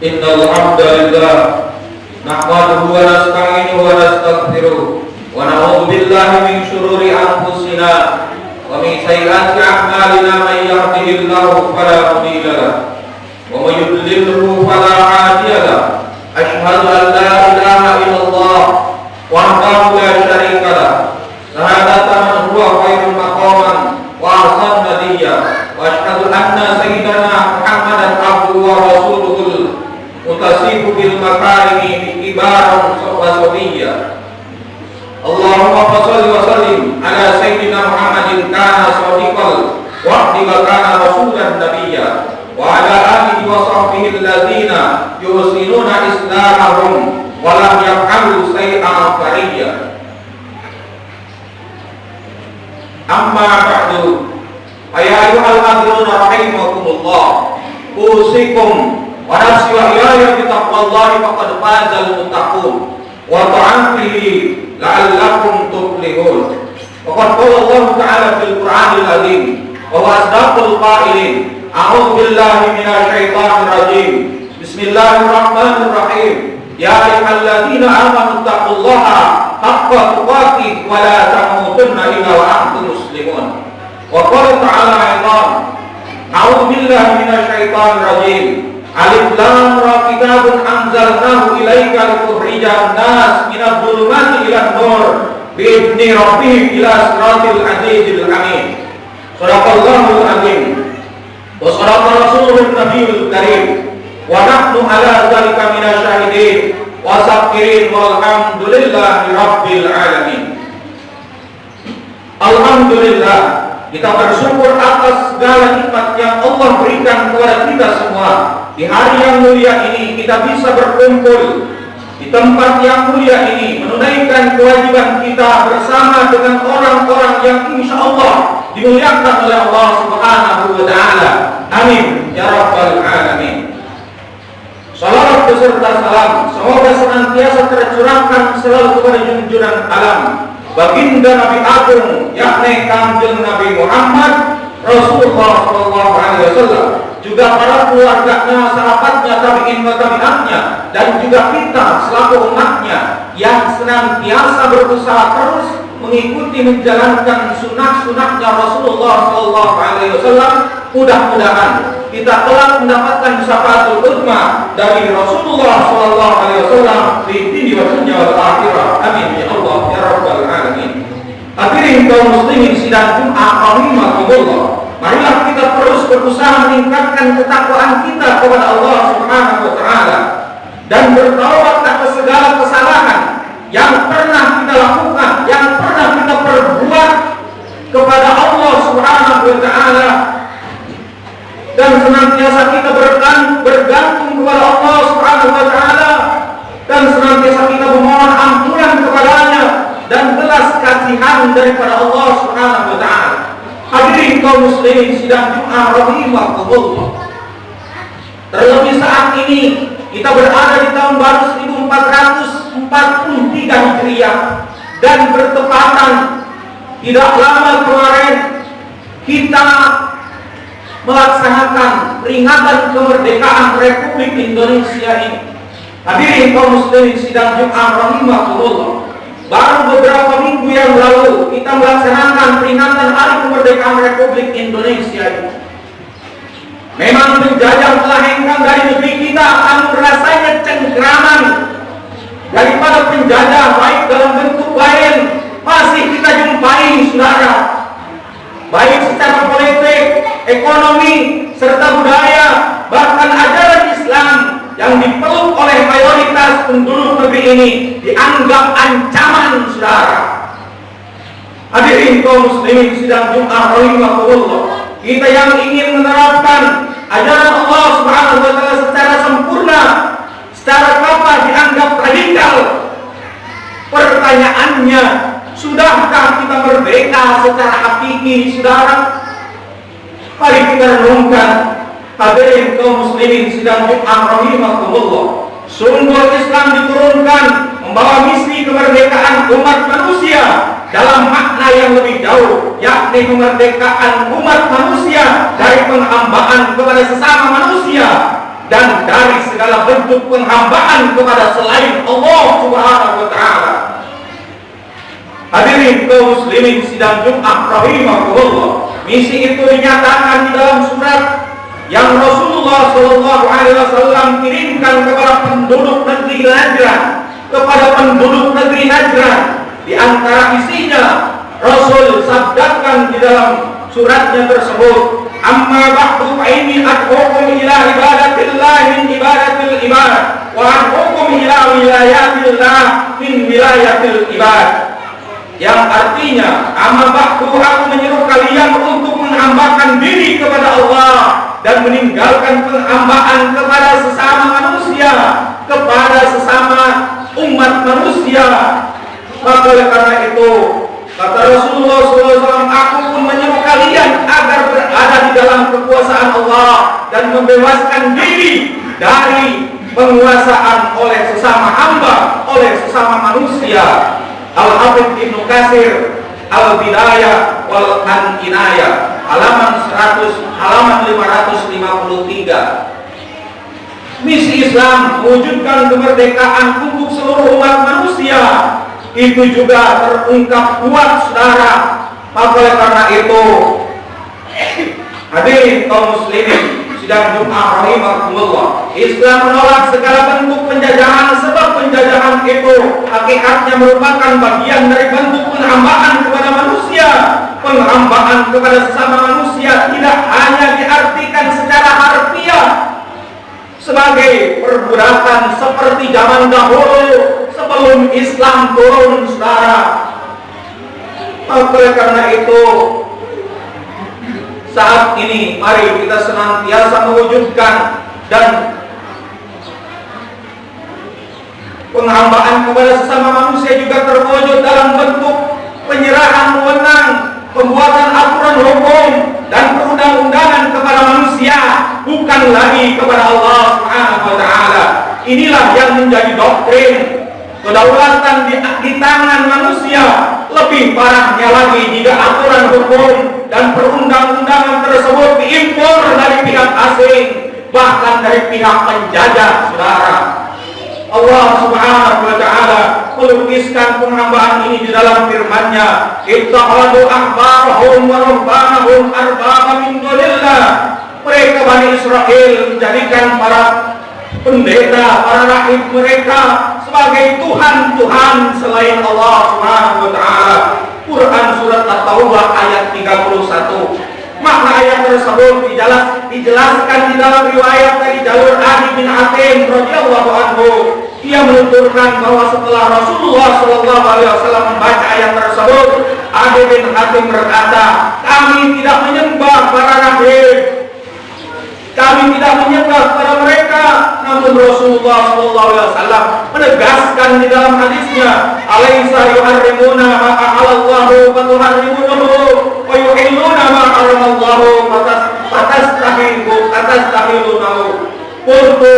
Innal hamdalillah nahmaduhu wa nasta'inuhu wa nastaghfiruh wa na'udzu billahi min shururi anfusina wa min sayyiati a'malina man yahdihillahu fala mudilla lahu wa may yudlilhu fala hadiya lahu. Asyhadu an la ilaha illallah wahdahu la syarika lahu syahadatan man huwa khairul maqaman wa ahsan nadiyya wa asyhadu anna sayyidana Muhammadan abduhu wa rasuluhu mutasifu bil makarimi ibaran sawasawiyya. Allahumma shalli wa sallim ala sayyidina Muhammadin kana shadiqal wa'di wa kana rasulan nabiyya wa ala alihi wa sahbihi alladzina yuhsinuna islamahum wa lam yaf'alu shay'an fariyya. Amma ba'du, ya ayyuhal hadirin rahimakumullah, usikum wa nafsi wa iyaya bi taqwallahi faqad fazal muttaqun wa ta'atihi la'allakum tuflihun. Wa qala Allah ta'ala fil Qur'anil azim wa huwa asdaqul qailin, a'udzu billahi minasy syaithanir rajim. Bismillahirrahmanirrahim. Ya ayyuhalladzina amanu taqullaha haqqa tuqatih wa la tamutunna illa wa antum muslimun. Wa qala ta'ala aidan, a'udzu billahi minasy syaithanir rajim. Alif lam ra kitabun anzalnahu ilaika litukhrijan nas minadh dhulumati ilan nur bi'idzni rabbihim ila siratil azizil hamid. Shadaqallahul azim wa shadaqa rasulun nabiyul karim wa nahnu ala dzalika minasyahidin wa sakirin walhamdulillahi rabbil alamin. Alhamdulillah, kita bersyukur atas segala nikmat yang Allah berikan kepada kita semua. Di hari yang mulia ini kita bisa berkumpul di tempat yang mulia ini, menunaikan kewajiban kita bersama dengan orang-orang yang insya Allah dimuliakan oleh Allah Subhanahu wa Ta'ala. Amin ya rabbal alamin. Salawat beserta salam semoga senantiasa tercurahkan selalu kepada junjungan alam, baginda Nabi Agung, yakni Kanjeng Nabi Muhammad Rasulullah sallallahu alaihi wasallam, juga para keluarganya, sahabatnya, tabi'in wa tabi'atnya, dan juga kita selaku umatnya yang senantiasa berusaha terus mengikuti menjalankan sunnah-sunnahnya Rasulullah sallallahu alaihi wasallam. Mudah-mudahan kita telah mendapatkan syafaatul uzma dari Rasulullah sallallahu alaihi wasallam di dunia wa dunya wal akhirah. Amin ya Allah ya rabbal alamin. Hadirin kaum muslimin sidang Jumat rahimakumullah, marilah kita terus berusaha meningkatkan ketakwaan kita kepada Allah Subhanahu wa Ta'ala dan bertaubat atas segala kesalahan yang pernah kita lakukan, yang pernah kita perbuat kepada Allah Subhanahu wa Ta'ala, dan senantiasa kita bergantung kepada Allah Subhanahu wa Ta'ala, dan senantiasa kita memohon ampunan kepadanya dan belas kasihan daripada Allah Subhanahu wa Ta'ala. Hadirin kaum muslimin sidang Jumat rahimakumullah, terlebih saat ini kita berada di tahun baru 1443 Hijriah dan bertepatan tidak lama kemarin kita melaksanakan peringatan kemerdekaan Republik Indonesia ini. Hadirin kaum muslimin sidang Jumat rahimakumullah, baru beberapa minggu yang lalu kita melaksanakan peringatan Hari Kemerdekaan Republik Indonesia ini. Memang penjajah telah hengkang dari negeri kita, namun rasanya cengkraman daripada penjajah baik dalam bentuk lain masih kita jumpai, saudara, baik secara politik, ekonomi, serta budaya, bahkan ajaran Islam yang dipeluk oleh mayoritas penduduk negeri ini dianggap ancaman, saudara. Hadirin kaum muslimin sidang Jumat rahimakumullah, kita yang ingin menerapkan ajaran Allah Subhanahu wa Ta'ala secara sempurna, secara kapal dianggap radikal. Pertanyaannya, sudahkah kita merdeka secara hakiki, saudara? Mari kita renungkan. Hadirin kaum muslimin sidang Jumat rahimakumullah, sumber Islam diturunkan membawa misi kemerdekaan umat manusia dalam makna yang lebih jauh, yakni kemerdekaan umat manusia dari penghambaan kepada sesama manusia dan dari segala bentuk penghambaan kepada selain Allah Subhanahu wa taala. Hadirin kaum muslimin sidang Jumat rahimahullah, misi itu dinyatakan di dalam surat yang Rasulullah Shallallahu Alaihi Wasallam kirimkan kepada penduduk negeri Najran, Di antara isinya Rasul sabdakan di dalam suratnya tersebut, amma ba'du fa inni ad'ukum ila ibadatillah min ibadatil ibad wa ad'ukum ila wilayatillah min wilayatil ibad. Yang artinya, amma ba'du, aku menyeru kalian untuk menghambakan diri kepada Allah dan meninggalkan penghambaan kepada sesama manusia, kepada sesama umat manusia. Maka oleh karena itu, kata Rasulullah SAW, aku pun menyeru kalian agar berada di dalam kekuasaan Allah dan membebaskan diri dari penguasaan oleh sesama hamba, oleh sesama manusia. Al-Hafidz Ibnu Katsir Al-Bidayah wal An-Inayah halaman 553. Misi Islam mewujudkan kemerdekaan untuk seluruh umat manusia itu juga terungkap kuat, saudara. Maka oleh karena itu, hadirin kaum muslimin sidang Jumat rahimahumullah, Islam menolak segala bentuk penjajahan, sebab penjajahan itu hakikatnya merupakan bagian dari bentuk penghambaan kepada manusia. Penghambaan kepada sesama manusia tidak hanya diartikan secara harfiah sebagai perbudakan seperti zaman dahulu sebelum Islam turun, saudara. Oleh karena itu, saat ini mari kita senantiasa mewujudkan dan penghambaan kepada sesama manusia juga terwujud dalam bentuk penyerahan wewenang, pembuatan aturan hukum dan perundang-undangan kepada manusia, bukan lagi kepada Allah Subhanahu wa taala. Inilah yang menjadi doktrin. Kedaulatan di tangan manusia. Lebih parahnya lagi jika aturan hukum dan perundang-undangan tersebut diimpor dari pihak asing, bahkan dari pihak penjajah, saudara. Allah Subhanahu wa taala melukiskan penghambaan ini di dalam firman-Nya, ittakhadhu ahbarahum wa rubbanahum arbaba min dunillah. Mereka Bani Israel menjadikan para pendeta, para rahib mereka sebagai Tuhan-Tuhan selain Allah Subhanahu wa taala. Quran surat At-Taubah ayat 31. Makna ayat tersebut dijelaskan di dalam riwayat dari jalur Adi bin Hatim radhiyallahu anhu. Ia menuturkan bahwa setelah Rasulullah sallallahu alaihi wasallam membaca ayat tersebut, Adi bin Hatim berkata, kami tidak menyembah para rahib, kami tidak menyembah kepada mereka. Namun Rasulullah SAW menegaskan di dalam hadisnya, alaisa yuharrimuna ma ahallallahu wa tuharrimunahu wa yuhilluna ma haramallahu fatastahilunahu. Qultu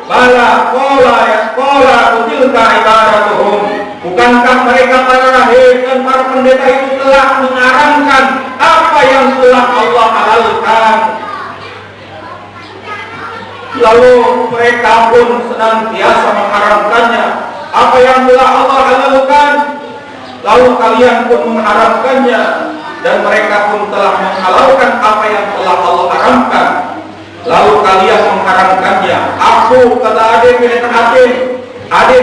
bala qala tilka ibadatuhum. Bukankah mereka para rahib dan para pendeta itu telah mengharamkan apa yang telah Allah halalkan? Lalu mereka pun senantiasa mengharamkannya apa yang telah Allah halalkan. Lalu kalian pun mengharamkannya, dan mereka pun telah menghalalkan apa yang telah Allah haramkan. Lalu kalian mengharamkannya. Aku, kata Adi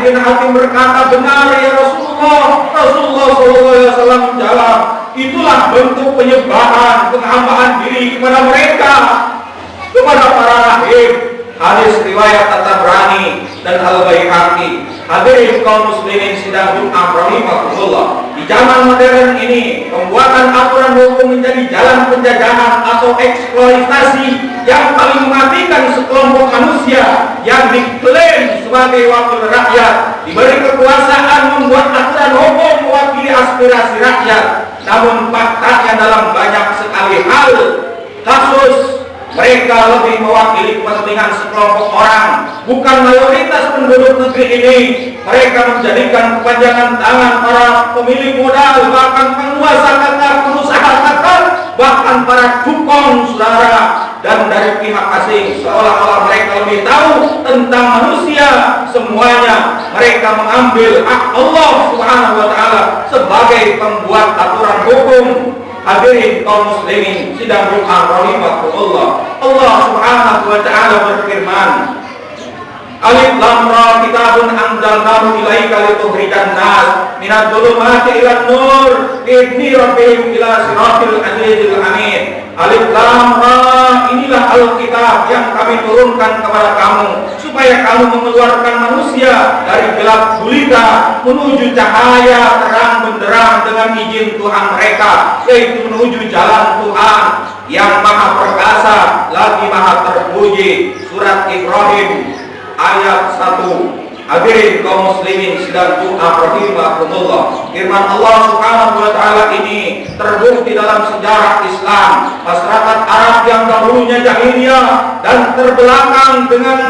bin Hatim berkata, benar ya Rasulullah. Rasulullah SAW menjawab, itulah bentuk penyembahan, penghambaan diri kepada mereka, kepada para rahib. Hadis riwayat At-Tabrani dan Al-Baihaqi. Hadirin kaum muslimin sidang Jumat rahimahullah, di zaman modern ini pembuatan aturan hukum menjadi jalan penjajahan atau eksploitasi yang paling mematikan sekelompok manusia yang diklaim sebagai wakil rakyat, diberi kekuasaan membuat aturan hukum mewakili aspirasi rakyat. Namun faktanya dalam banyak sekali hal kasus mereka lebih mewakili kepentingan sekelompok orang, bukan mayoritas penduduk negeri ini. Mereka menjadikan kepanjangan tangan para pemilik modal, bahkan penguasa kata, pengusaha kata, bahkan para Hongkong, saudara, dan dari pihak asing, seolah-olah mereka lebih tahu tentang manusia. Semuanya mereka mengambil hak Allah Subhanahu wa Ta'ala sebagai pembuat aturan hukum. Hadirin kaum muslimin sidang Jumat rahimahullah, Allah Subhanahu wa Ta'ala berfirman, Alif lam ra kitabun anzalnahu ilaika litukhrijan nas minadh dhulumati ilan nur bi'izni rabbihim ila siratil azizil hamid. Alif lam ra, inilah Alkitab yang kami turunkan kepada kamu supaya kamu mengeluarkan manusia dari gelap gulita menuju cahaya terang benderang dengan izin Tuhan mereka, yaitu menuju jalan Tuhan yang maha perkasa lagi maha terpuji. Surat Ibrahim ayat 1. Hadirin kaum muslimin sidang Jumat rahimahullah, firman Allah Subhanahu wa Ta'ala ini terbukti dalam sejarah Islam. Masyarakat Arab yang dahulunya jahiliyah dan terbelakang dengan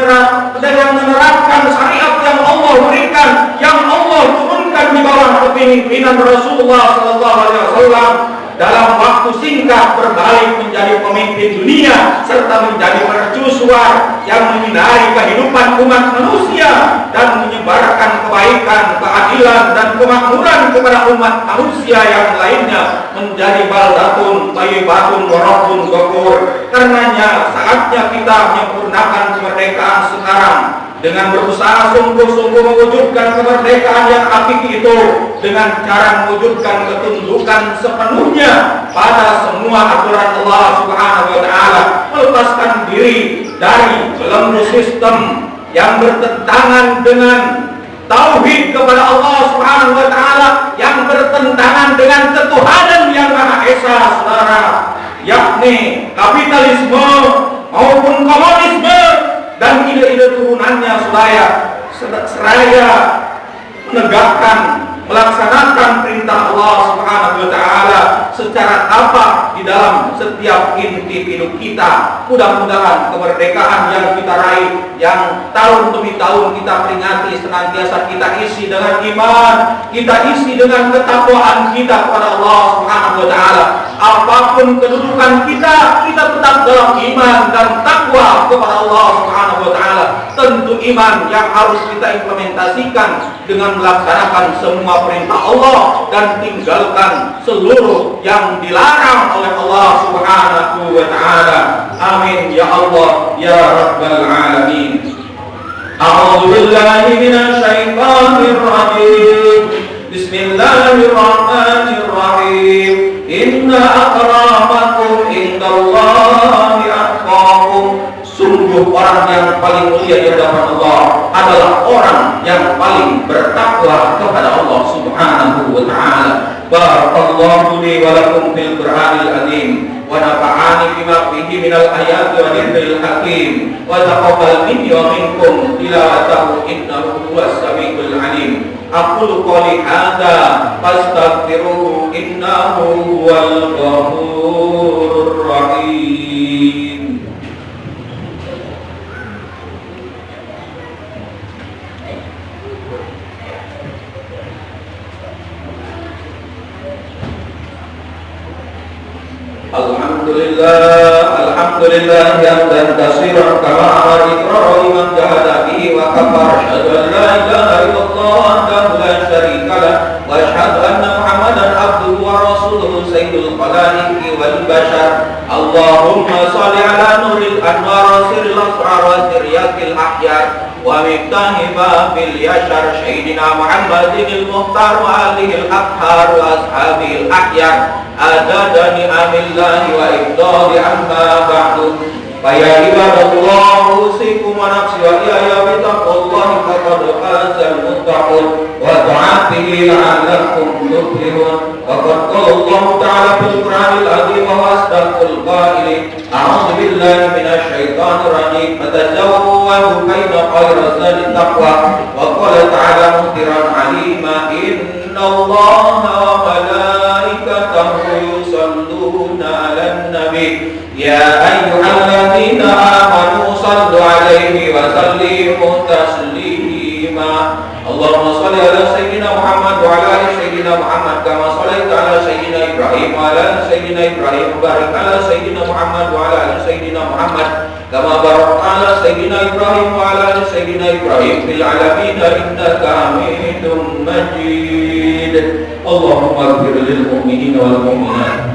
menerapkan syariat yang Allah berikan, yang Allah turunkan di bawah kepemimpinan Rasulullah sallallahu alaihi wasallam, dalam waktu singkat berbalik menjadi pemimpin dunia serta menjadi mercusuar yang menyinari kehidupan umat manusia dan menyebarkan kebaikan, keadilan dan kemakmuran kepada umat manusia yang lainnya, menjadi baldatun thayyibatun wa rabbun ghafur. Karenanya saatnya kita menyempurnakan kemerdekaan sekarang dengan berusaha sungguh-sungguh mewujudkan kemerdekaan yang hakiki itu dengan cara mewujudkan ketundukan sepenuhnya pada semua aturan Allah Subhanahu wa Ta'ala, melepaskan diri dari belenggu sistem yang bertentangan dengan tauhid kepada Allah Subhanahu wa Ta'ala, yang bertentangan dengan ketuhanan yang Maha Esa, saudara, yakni kapitalisme maupun komunisme dan ide-ide turunannya, seraya menegakkan, melaksanakan perintah Allah Subhanahu wa Ta'ala secara apa di dalam setiap individu kita. Mudah-mudahan kemerdekaan yang kita raih, yang tahun demi tahun kita peringati, senantiasa kita isi dengan iman, kita isi dengan ketakwaan kita kepada Allah Subhanahu wa Ta'ala. Apapun kedudukan kita, kita tetap dalam iman dan takwa kepada Allah Subhanahu wa Ta'ala. Tentu iman yang harus kita implementasikan dengan melaksanakan semua perintah Allah dan tinggalkan seluruh yang dilarang oleh Allah Subhanahu wa Ta'ala. Amin ya Allah ya Rabbal Alamin. A'udzu billahi minasy syaithanir rajim. Bismillahirrahmanirrahim. Inna akramakum indallahi atqakum. Sungguh orang yang paling mulia di hadapan Allah adalah orang yang paling bertakwa kepada Allah Subhanahu wa Ta'ala. Barakallahu li wa lakum fil Qur'anil azim wa nafa'ani bima fihi minal ayati wa dhikril hakim wa taqabbal minni wa minkum tilawatahu innahu huwas samiul alim. Aqulu qouli hadza fastaghfiruhu innahu huwal ghafurur rahim. Alhamdulillah hamdan katsiran kama amara iqrar liman jahada bihi wa kafara. Asyhadu an la ilaha illallah wahdahu la syarika lah wa asyhadu anna Muhammadan abduhu wa rasuluhu sayyidul khalaiqi wal bashar. Allahumma shalli ala nuril anwar sirril asrar wa sirriyakil ahyar wa miftahi babil yashar sayyidina Muhammadin al-muhtar wa alihi al-athhar wa ashabil ahyar. Adada ni'amillahi wa ibdali amma ba'du. Faya ibadallah usikum wa nafsi wa iyaya bitaqwallahi faqad fazal muttaqun wa ta'atihi la'allakum tuflihun. Wa qad qala Allah ta'ala fil Qur'anil azim wa asdaqul qailin. A'udzu billahi minasy syaithanir rajim. Fatazawwadu khayra khairaz zadi taqwa. Wa qala ta'ala muhtiran 'alima inna Allaha wa malaikatahu yusalluna 'alan nabi. Ya ayyuhalladzina amanu sallu 'alaihi wa sallimu taslima. Allahumma shalli ala sayyidina Muhammad wa ala ali sayyidina Muhammad kama shallaita ala sayyidina Ibrahim Ibrahim wa ala ali Sayyidina Ibrahim wa barik ala Sayyidina Muhammad wa ala ali Sayyidina Muhammad kama barakta ala Sayyidina Ibrahim wa ala ali Sayyidina Ibrahim fil alamin innaka Hamidum Majid. Allahumma ighfir lil mu'minina wal mu'minat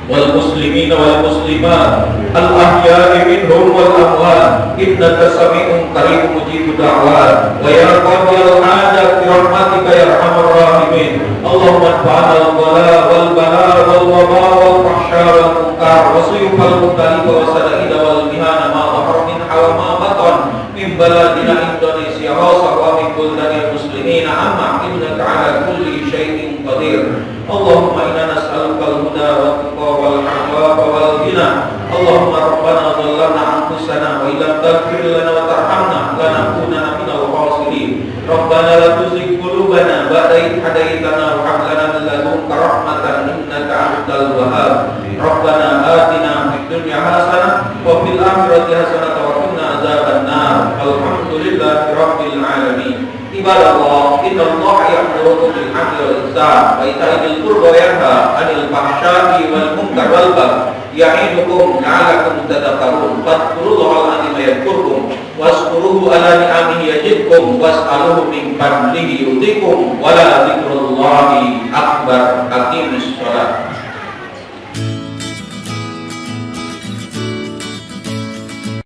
wal muslimina wal muslimat al ahya'i minhum wal amwat innaka sami'un qaribun mujibud da'wat wa ya qadiyal hajat bi rahmatika ya arhamar rahimin. Allahumma anfa'na al bala wal bala wal waba wal fahsya wal munkar wa suyufal mutalifa wa sada'ida wal mihana ma dhahara minha wa ma batan min baladina Indonesia wa min buldanil muslimina amma innaka ala kulli syai'in qadir. Allahumma inna nas'aluka al-huda wa tuqa wal afafa wal ghina. Allahumma rabbana dhallamna anfusana wa illam taghfir lana wa tarhamna lanakunanna minal khasirin. Rabbana la tuzigh qulubana ba'da idh hadaytana wa hab lana min ladunka rahmatan innaka antal wahhab. Rabbana atina fid dunya hasanah wa fil akhirati hasanah wa qina adzabannar. Alhamdulillahi rabbil alamin. Ibadallah, innallaha ya'muru bil 'adli wal ihsan wa ita'i dzil qurba wa yanha 'anil fahsya'i wal munkar wal baghi ya'idukum la'allakum tadhakkarun. Fadhkurullaha 'azima yadhkurkum washkuruhu 'ala ni'amihi yazidkum was'aluhu min fadlihi yu'tikum wa la dzikrullahi akbar.